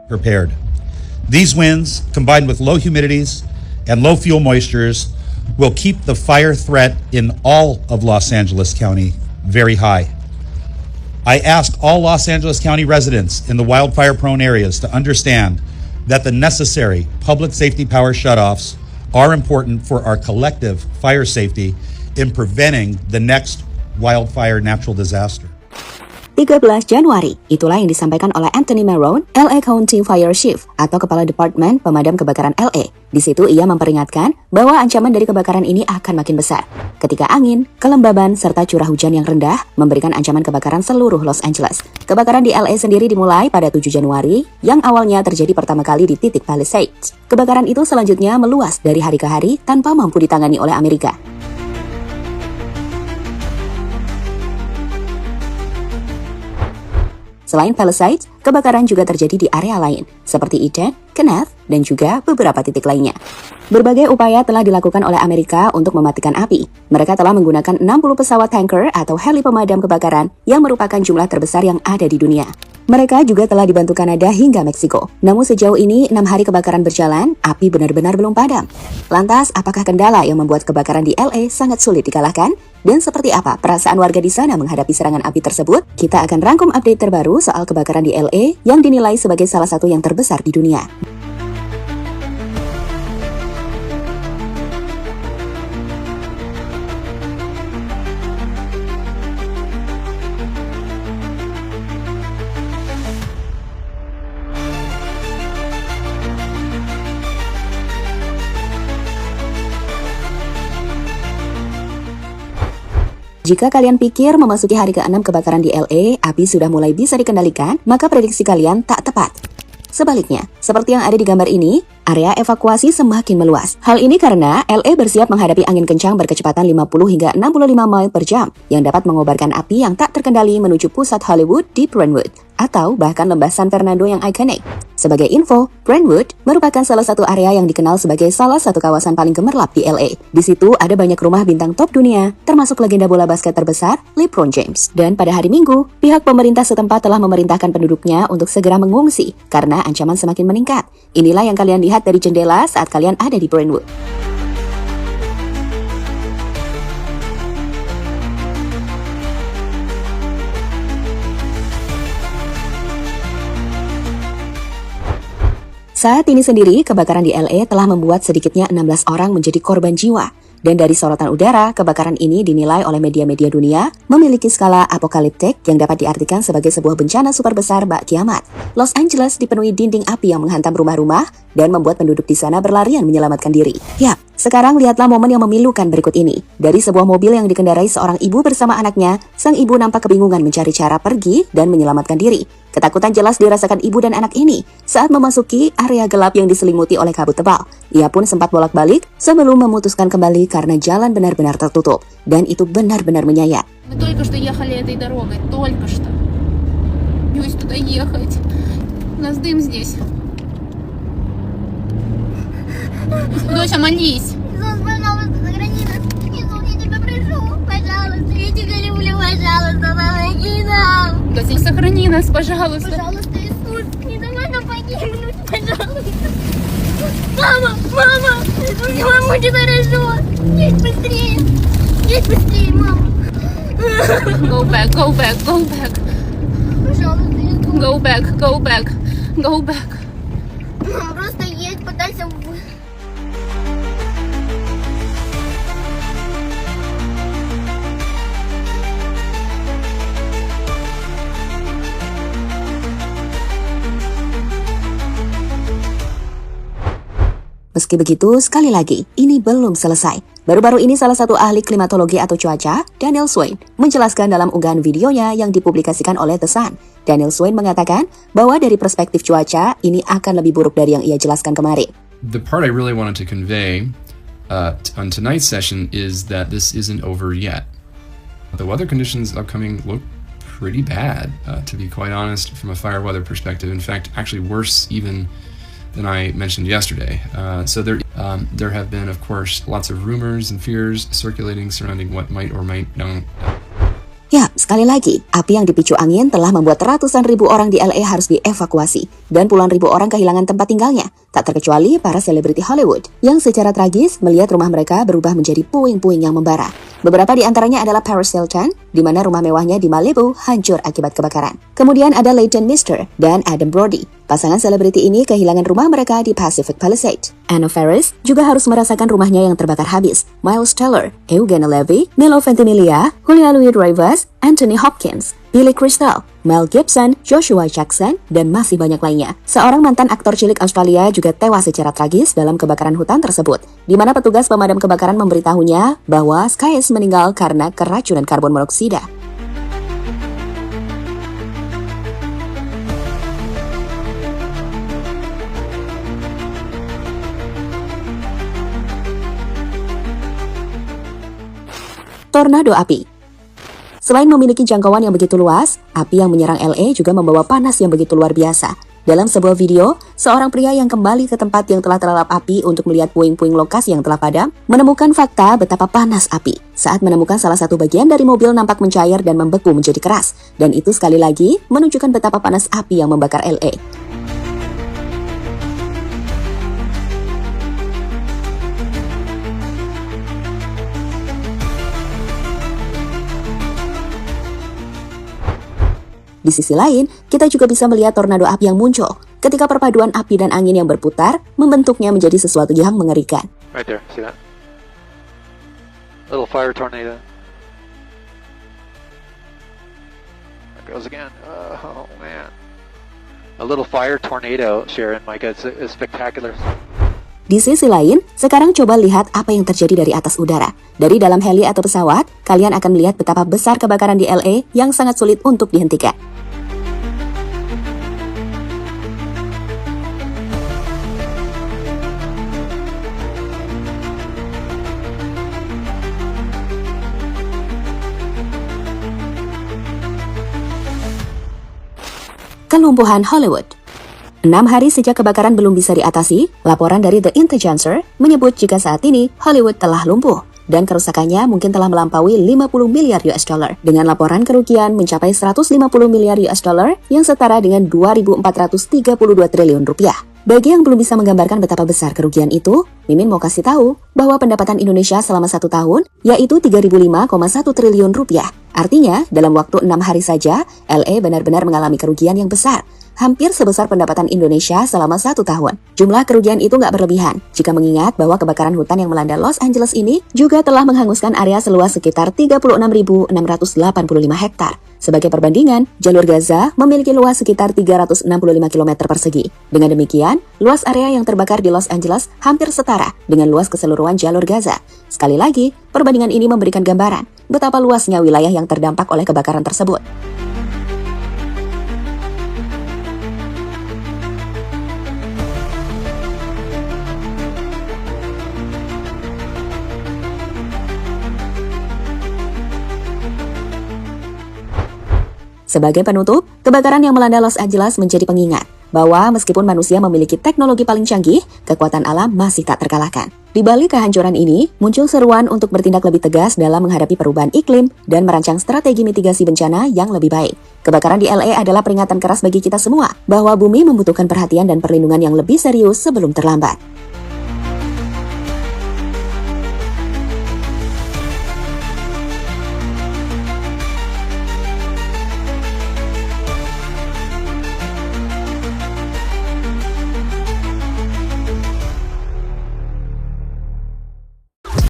prepared. These winds, combined with low humidities and low fuel moistures, will keep the fire threat in all of Los Angeles County very high. I ask all Los Angeles County residents in the wildfire-prone areas to understand that the necessary public safety power shutoffs are important for our collective fire safety in preventing the next wildfire natural disaster. 13 Januari, itulah yang disampaikan oleh Anthony Marone, LA County Fire Chief atau Kepala Departemen Pemadam Kebakaran LA. Di situ ia memperingatkan bahwa ancaman dari kebakaran ini akan makin besar ketika angin, kelembaban, serta curah hujan yang rendah memberikan ancaman kebakaran seluruh Los Angeles. Kebakaran di LA sendiri dimulai pada 7 Januari yang awalnya terjadi pertama kali di titik Palisades. Kebakaran itu selanjutnya meluas dari hari ke hari tanpa mampu ditangani oleh Amerika. Selain Palisades, kebakaran juga terjadi di area lain, seperti Eden, Kenneth, dan juga beberapa titik lainnya. Berbagai upaya telah dilakukan oleh Amerika untuk mematikan api. Mereka telah menggunakan 60 pesawat tanker atau heli pemadam kebakaran yang merupakan jumlah terbesar yang ada di dunia. Mereka juga telah dibantu Kanada hingga Meksiko. Namun sejauh ini, 6 hari kebakaran berjalan, api benar-benar belum padam. Lantas, apakah kendala yang membuat kebakaran di LA sangat sulit dikalahkan? Dan seperti apa perasaan warga di sana menghadapi serangan api tersebut? Kita akan rangkum update terbaru soal kebakaran di LA yang dinilai sebagai salah satu yang terbesar di dunia. Jika kalian pikir memasuki hari ke-6 kebakaran di LA, api sudah mulai bisa dikendalikan, maka prediksi kalian tak tepat. Sebaliknya, seperti yang ada di gambar ini, area evakuasi semakin meluas. Hal ini karena LA bersiap menghadapi angin kencang berkecepatan 50 hingga 65 mile per jam yang dapat mengobarkan api yang tak terkendali menuju pusat Hollywood di Brentwood atau bahkan lembah San Fernando yang ikonik. Sebagai info, Brentwood merupakan salah satu area yang dikenal sebagai salah satu kawasan paling gemerlap di LA. Di situ ada banyak rumah bintang top dunia, termasuk legenda bola basket terbesar, LeBron James. Dan pada hari Minggu, pihak pemerintah setempat telah memerintahkan penduduknya untuk segera mengungsi karena ancaman semakin meningkat. Inilah yang kalian lihat dari jendela saat kalian ada di Brentwood. Saat ini sendiri, kebakaran di LA telah membuat sedikitnya 16 orang menjadi korban jiwa. Dan dari sorotan udara, kebakaran ini dinilai oleh media-media dunia memiliki skala apokaliptik yang dapat diartikan sebagai sebuah bencana super besar bak kiamat. Los Angeles dipenuhi dinding api yang menghantam rumah-rumah dan membuat penduduk di sana berlarian menyelamatkan diri. Yap, sekarang lihatlah momen yang memilukan berikut ini. Dari sebuah mobil yang dikendarai seorang ibu bersama anaknya, sang ibu nampak kebingungan mencari cara pergi dan menyelamatkan diri. Ketakutan jelas dirasakan ibu dan anak ini saat memasuki area gelap yang diselimuti oleh kabut tebal. Ia pun sempat bolak-balik sebelum memutuskan kembali karena jalan benar-benar tertutup. Dan itu benar-benar menyayat. Мы только что ехали этой дорогой, только что. Боюсь туда ехать. У нас дым здесь. Доча, молись. Иисус, пожалуйста, сохрани нас. Иисус, я тебя прошу, пожалуйста, я тебя люблю, пожалуйста, помоги нам. Доча, сохрани нас, пожалуйста. Пожалуйста, Иисус, не давай нам погибнуть, пожалуйста. Мама, мама, вам будет хорошо. Едь быстрее, мама. Go back, go back, go back. Пожалуйста, Иисус. Go back, go back, go back. Мам, просто едь, пытайся. Meski begitu, sekali lagi, ini belum selesai. Baru-baru ini salah satu ahli klimatologi atau cuaca, Daniel Swain, menjelaskan dalam unggahan videonya yang dipublikasikan oleh The Sun. Daniel Swain mengatakan bahwa dari perspektif cuaca, ini akan lebih buruk dari yang ia jelaskan kemarin. The part I really wanted to convey on tonight's session is that this isn't over yet. The weather conditions upcoming look pretty bad, to be quite honest, from a fire weather perspective. In fact, actually worse even than I mentioned yesterday. So there have been, of course, lots of rumors and fears circulating surrounding what might or might not. Ya, sekali lagi, api yang dipicu angin telah membuat ratusan ribu orang di LA harus dievakuasi dan puluhan ribu orang kehilangan tempat tinggalnya, tak terkecuali para selebriti Hollywood yang secara tragis melihat rumah mereka berubah menjadi puing-puing yang membara. Beberapa di antaranya adalah Paris Hilton, di mana rumah mewahnya di Malibu hancur akibat kebakaran. Kemudian ada Leighton Meester dan Adam Brody. Pasangan selebriti ini kehilangan rumah mereka di Pacific Palisades. Anna Faris juga harus merasakan rumahnya yang terbakar habis. Miles Teller, Eugene Levy, Milo Ventimiglia, Julia Louis-Dreyfus, Anthony Hopkins, Billy Crystal, Mel Gibson, Joshua Jackson, dan masih banyak lainnya. Seorang mantan aktor cilik Australia juga tewas secara tragis dalam kebakaran hutan tersebut, di mana petugas pemadam kebakaran memberitahunya bahwa Skyes meninggal karena keracunan karbon monoksida. Tornado api. Selain memiliki jangkauan yang begitu luas, api yang menyerang LA juga membawa panas yang begitu luar biasa. Dalam sebuah video, seorang pria yang kembali ke tempat yang telah terlalap api untuk melihat puing-puing lokasi yang telah padam, menemukan fakta betapa panas api. Saat menemukan salah satu bagian dari mobil nampak mencair dan membeku menjadi keras. Dan itu sekali lagi menunjukkan betapa panas api yang membakar LA. Di sisi lain, kita juga bisa melihat tornado api yang muncul ketika perpaduan api dan angin yang berputar membentuknya menjadi sesuatu yang mengerikan. Right there, see that? Little fire tornado. There goes again. Oh man. A little fire tornado, Sharon, Micah, it's spectacular. Di sisi lain, sekarang coba lihat apa yang terjadi dari atas udara. Dari dalam heli atau pesawat, kalian akan melihat betapa besar kebakaran di LA yang sangat sulit untuk dihentikan. Kelumpuhan Hollywood. 6 hari sejak kebakaran belum bisa diatasi, laporan dari The Intelligencer menyebut jika saat ini Hollywood telah lumpuh dan kerusakannya mungkin telah melampaui 50 miliar US dollar dengan laporan kerugian mencapai 150 miliar US dollar yang setara dengan 2.432 triliun rupiah. Bagi yang belum bisa menggambarkan betapa besar kerugian itu, Mimin mau kasih tahu bahwa pendapatan Indonesia selama 1 tahun yaitu 3.005,1 triliun rupiah. Artinya, dalam waktu 6 hari saja, LA benar-benar mengalami kerugian yang besar, hampir sebesar pendapatan Indonesia selama 1 tahun. Jumlah kerugian itu nggak berlebihan, jika mengingat bahwa kebakaran hutan yang melanda Los Angeles ini juga telah menghanguskan area seluas sekitar 36.685 hektar. Sebagai perbandingan, jalur Gaza memiliki luas sekitar 365 km persegi. Dengan demikian, luas area yang terbakar di Los Angeles hampir setara dengan luas keseluruhan jalur Gaza. Sekali lagi, perbandingan ini memberikan gambaran betapa luasnya wilayah yang terdampak oleh kebakaran tersebut. Sebagai penutup, kebakaran yang melanda Los Angeles menjadi pengingat bahwa meskipun manusia memiliki teknologi paling canggih, kekuatan alam masih tak terkalahkan. Di balik kehancuran ini, muncul seruan untuk bertindak lebih tegas dalam menghadapi perubahan iklim dan merancang strategi mitigasi bencana yang lebih baik. Kebakaran di LA adalah peringatan keras bagi kita semua bahwa bumi membutuhkan perhatian dan perlindungan yang lebih serius sebelum terlambat.